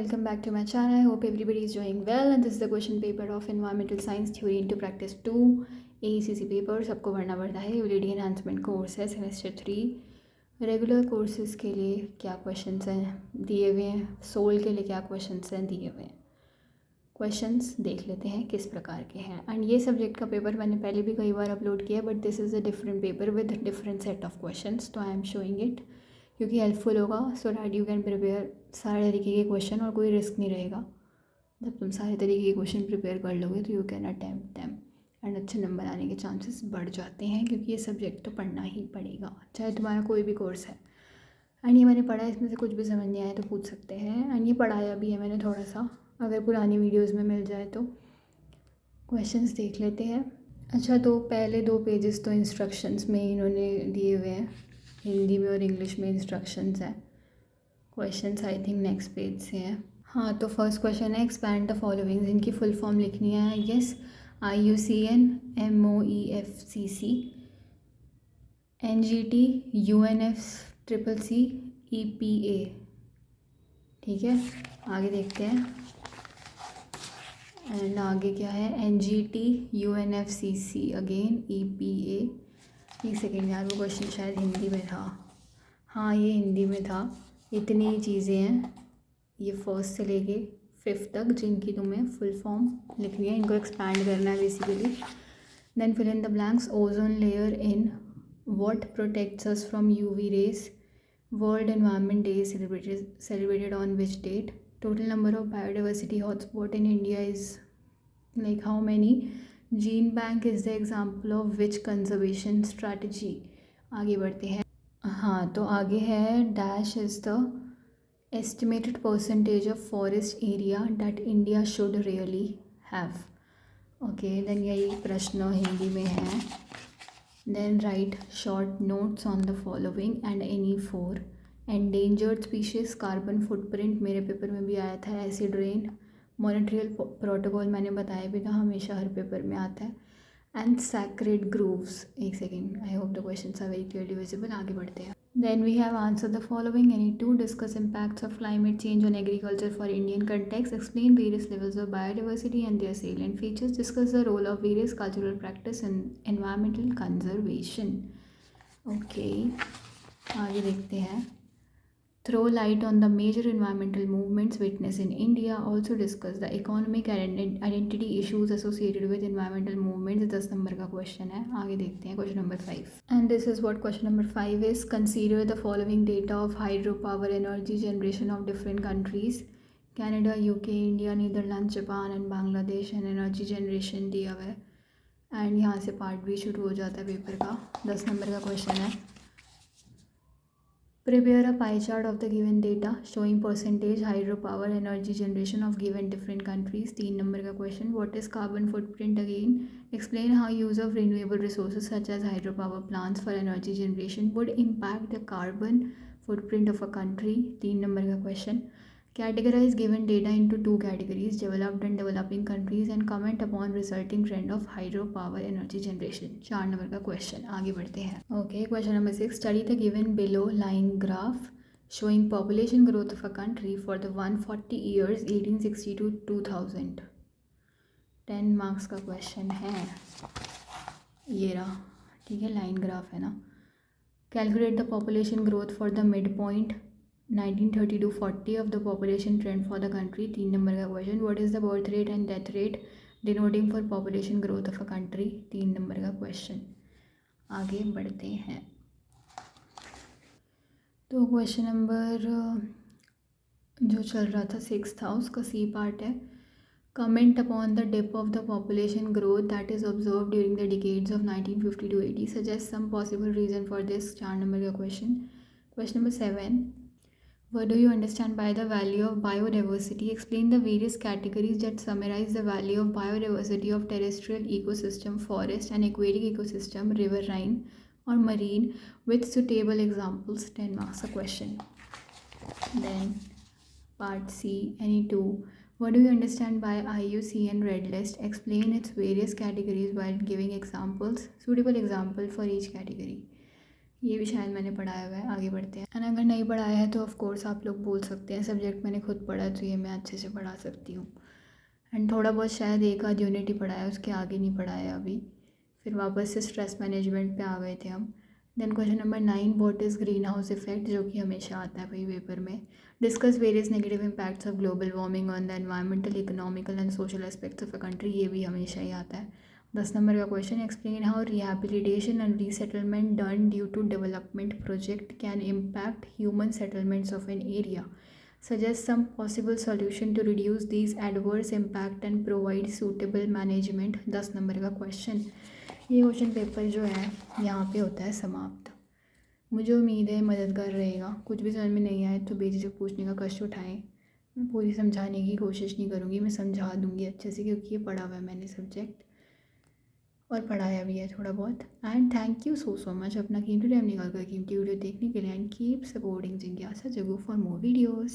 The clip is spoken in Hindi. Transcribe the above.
welcome back to my channel. I hope everybody is doing well and this is the question paper of Environmental Science Theory into Practice 2 AECC paper सबको भरना पड़ता है। यूलिडी एनहांसमेंट कोर्स है सेमेस्टर 3। रेगुलर कोर्सेज के लिए क्या क्वेश्चंस हैं दिए हुए हैं, सोल के लिए क्या क्वेश्चंस हैं दिए हुए हैं। क्वेश्चंस देख लेते हैं किस प्रकार के हैं। एंड ये सब्जेक्ट का पेपर मैंने पहले भी कई बार अपलोड किया, but this is a different paper with different set of questions, तो आई एम शोइंग इट क्योंकि हेल्पफुल होगा so that you can prepare सारे तरीके के क्वेश्चन और कोई रिस्क नहीं रहेगा। जब तुम सारे तरीके के क्वेश्चन प्रिपेयर कर लोगे तो you can attempt them and अच्छे नंबर आने के चांसेस बढ़ जाते हैं, क्योंकि ये सब्जेक्ट तो पढ़ना ही पड़ेगा चाहे तुम्हारा कोई भी कोर्स है। एंड ये मैंने पढ़ा है, इसमें से कुछ भी समझ नहीं आया तो पूछ सकते हैं। एंड ये पढ़ाया भी है मैंने थोड़ा सा, अगर पुरानी वीडियोज़ में मिल जाए तो। क्वेश्चंस देख लेते हैं। अच्छा, तो पहले 2 पेजेस तो इंस्ट्रक्शंस में इन्होंने दिए हुए हैं, हिंदी में और इंग्लिश में इंस्ट्रक्शंस हैं। Questions I think next page से हैं। हाँ, तो फर्स्ट क्वेश्चन है एक्सपैंड द फॉलोइंग, इनकी फुल फॉर्म लिखनी है I guess. IUCN MOEFCC NGT UNFCCC EPA। ठीक है, आगे देखते हैं। एंड आगे क्या है, NGT UNFCC अगेन EPA। एक सेकेंड यार, वो क्वेश्चन शायद हिंदी में था। हाँ, ये हिंदी में था। इतनी चीज़ें हैं ये फर्स्ट से लेके 5th तक जिनकी तुम्हें फुल फॉर्म लिखनी है, इनको एक्सपैंड करना है basically. Then fill in the blanks. Ozone layer in what protects us from UV rays. World environment day celebrated on which date. Total number of biodiversity hotspot in India is like how many. Gene bank is the example of which conservation strategy. आगे बढ़ते हैं। हाँ, तो आगे है dash is the estimated percentage of forest area that India should really have. Okay, then यही प्रश्न हिंदी में है। Then write short notes on the following and any 4 endangered species, carbon footprint मेरे पेपर में भी आया था, acid rain, Montreal protocol मैंने बताया भी था, हमेशा हर पेपर में आता है, and sacred groves। एक second, I hope the questions are very clearly visible। आगे बढ़ते हैं। Then we have answered the following. Any 2 discuss impacts of climate change on agriculture for Indian context. Explain various levels of biodiversity and their salient features. Discuss the role of various cultural practice in environmental conservation. Okay, आगे देखते हैं। Throw light on the major environmental movements witnessed in India. Also discuss the economic identity issues associated with environmental movements। 10 number का क्वेश्चन है। आगे देखते हैं question number 5। And this is what question number 5 is। Consider the following data of hydropower energy generation of different countries। Canada, UK, India, Netherlands, Japan and Bangladesh and energy generation दिया हुआ है। एंड यहाँ से पार्ट भी शुरू हो जाता है पेपर का। 10 नंबर का क्वेश्चन है। Prepare a pie chart of the given data showing percentage hydropower energy generation of given different countries। 3 number का question. What is carbon footprint again? Explain how use of renewable resources such as hydropower plants for energy generation would impact the carbon footprint of a country। 3 number का question. Categorize given data into 2 categories, developed and developing countries, and comment upon resulting trend of hydropower energy generation। 4 number का क्वेश्चन। आगे बढ़ते हैं। Okay, question number 6। Study the given below line graph showing population growth of a country for the 140 years 1860 to 2000। 10 marks का क्वेश्चन है ये रहा। ठीक है, लाइन ग्राफ है ना। Calculate the population growth for the midpoint 1930 to 40 of the population trend for the country। 3 number का question. What is the birth rate and death rate denoting for population growth of a country। 3 number का क्वेश्चन। आगे बढ़ते हैं। तो क्वेश्चन नंबर जो चल रहा था 6 था, उसका सी पार्ट है। Comment upon the dip of the population growth that is observed during the decades of 1950 to 80। Suggest some possible reason for this। 4 number का question. Question number 7। What do you understand by the value of biodiversity? Explain the various categories that summarize the value of biodiversity of terrestrial ecosystem, forest and aquatic ecosystem, riverine or marine with suitable examples। 10 marks a question। Then part C, any 2। What do you understand by IUCN Red List? Explain its various categories while giving examples, suitable example for each category। ये भी शायद मैंने पढ़ाया हुआ है। आगे बढ़ते हैं। एंड अगर नहीं पढ़ाया है तो ऑफ कोर्स आप लोग बोल सकते हैं, सब्जेक्ट मैंने खुद पढ़ा तो ये मैं अच्छे से पढ़ा सकती हूँ। एंड थोड़ा बहुत शायद एक आध यूनिट ही पढ़ाया, उसके आगे नहीं पढ़ाया अभी। फिर वापस से स्ट्रेस मैनेजमेंट पे आ गए थे हम। Then question number 9, what is green house effect, जो कि हमेशा आता है भाई पेपर में। Discuss various negative impacts of global warming on the environmental, economical and social aspects of a country, ये भी हमेशा ही आता है। 10 नंबर का question, explain how rehabilitation and resettlement done due to development project can impact human settlements of an area, suggest some possible solution to reduce these adverse impact and provide suitable management। 10 number का क्वेश्चन। ये क्वेश्चन पेपर जो है यहाँ पे होता है समाप्त। मुझे उम्मीद है मददगार रहेगा। कुछ भी समझ में नहीं आए तो बेझिझक पूछने का कष्ट उठाएं। मैं पूरी समझाने की कोशिश नहीं करूँगी, मैं समझा दूँगी अच्छे से, क्योंकि ये पढ़ा हुआ है मैंने सब्जेक्ट और पढ़ाया भी है थोड़ा बहुत। And thank you so much अपना कीमती टाइम निकाल कर कीमती वीडियो देखने के लिए। एंड कीप सपोर्टिंग जिज्ञासा जगू फॉर मोर वीडियोज़।